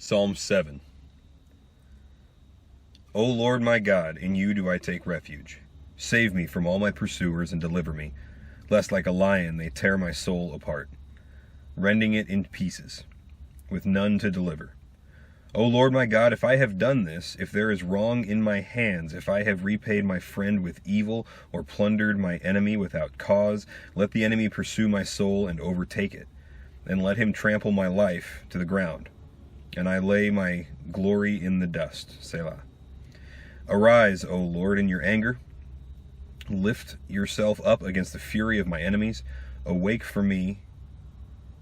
Psalm 7. O Lord my God, in you do I take refuge. Save me from all my pursuers and deliver me, lest like a lion they tear my soul apart, rending it in pieces, with none to deliver. O Lord my God, if I have done this, if there is wrong in my hands, if I have repaid my friend with evil, or plundered my enemy without cause, let the enemy pursue my soul and overtake it, and let him trample my life to the ground, and I lay my glory in the dust. Selah. Arise, O Lord, in your anger. Lift yourself up against the fury of my enemies. Awake for me.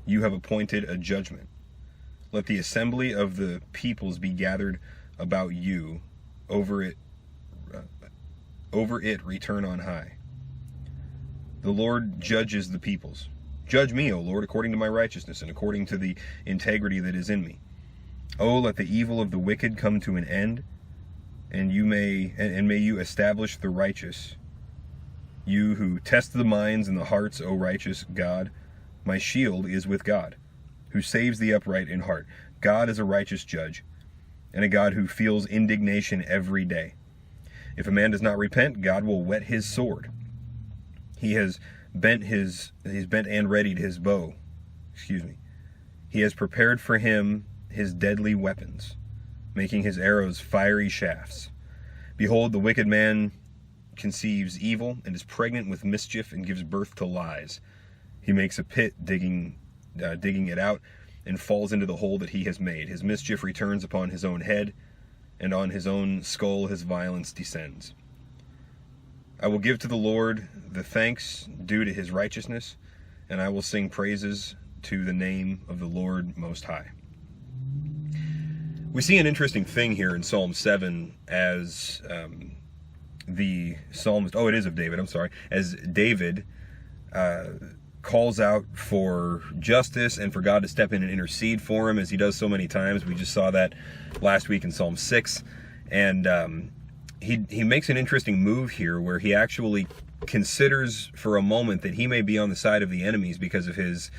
You have appointed a judgment. Let the assembly of the peoples be gathered about you. Over it return on high. The Lord judges the peoples. Judge me, O Lord, according to my righteousness and according to the integrity that is in me. O let the evil of the wicked come to an end, and may you establish the righteous. You who test the minds and the hearts, O righteous God, my shield is with God, who saves the upright in heart. God is a righteous judge, and a God who feels indignation every day. If a man does not repent, God will whet his sword. He has bent and readied his bow. He has prepared for him his deadly weapons, making his arrows fiery shafts. Behold, the wicked man conceives evil and is pregnant with mischief and gives birth to lies. He makes a pit, digging it out, and falls into the hole that he has made. His mischief returns upon his own head, and on his own skull his violence descends. I will give to the Lord the thanks due to his righteousness, and I will sing praises to the name of the Lord Most High. We see an interesting thing here in Psalm 7 as the psalmist, it is of David, I'm sorry, as David calls out for justice and for God to step in and intercede for him, as he does so many times. We just saw that last week in Psalm 6. And he makes an interesting move here where he actually considers for a moment that he may be on the side of the enemies because of his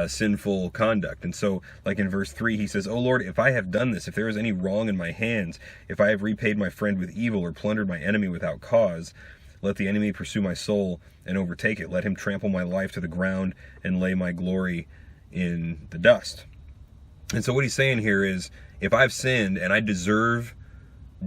sinful conduct. And so, like in verse 3, he says, O Lord, if I have done this, if there is any wrong in my hands, if I have repaid my friend with evil or plundered my enemy without cause, let the enemy pursue my soul and overtake it. Let him trample my life to the ground and lay my glory in the dust. And so what he's saying here is, if I've sinned and I deserve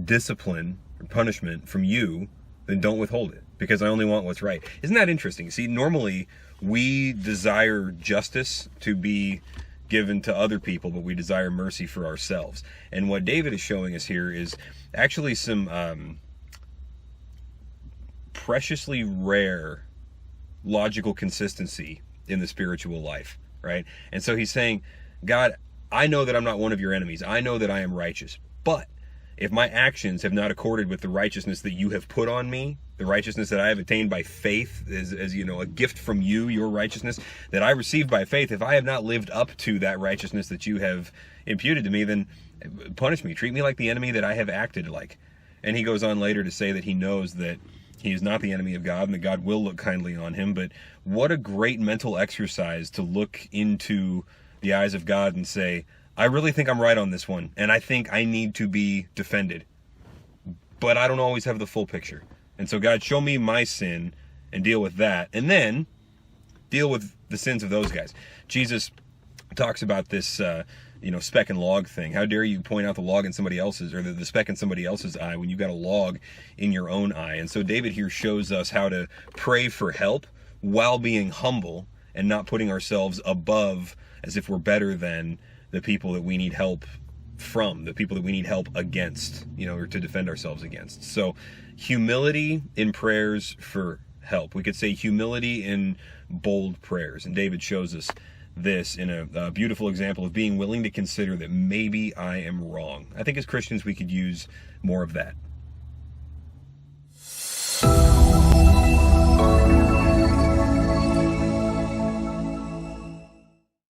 discipline or punishment from you, then don't withhold it, because I only want what's right. Isn't that interesting? See, normally we desire justice to be given to other people, but we desire mercy for ourselves. And what David is showing us here is actually some preciously rare logical consistency in the spiritual life, right? And so he's saying, God, I know that I'm not one of your enemies. I know that I am righteous, but if my actions have not accorded with the righteousness that you have put on me, the righteousness that I have attained by faith, as you know, a gift from you, your righteousness that I received by faith, if I have not lived up to that righteousness that you have imputed to me, then punish me. Treat me like the enemy that I have acted like. And he goes on later to say that he knows that he is not the enemy of God and that God will look kindly on him. But what a great mental exercise to look into the eyes of God and say, I really think I'm right on this one, and I think I need to be defended, but I don't always have the full picture. And so God, show me my sin and deal with that, and then deal with the sins of those guys. Jesus talks about this speck and log thing. How dare you point out the log in somebody else's, or the speck in somebody else's eye when you've got a log in your own eye. And so David here shows us how to pray for help while being humble and not putting ourselves above as if we're better than the people that we need help from, the people that we need help against, or to defend ourselves against. So humility in prayers for help. We could say humility in bold prayers. And David shows us this in a beautiful example of being willing to consider that maybe I am wrong. I think as Christians we could use more of that.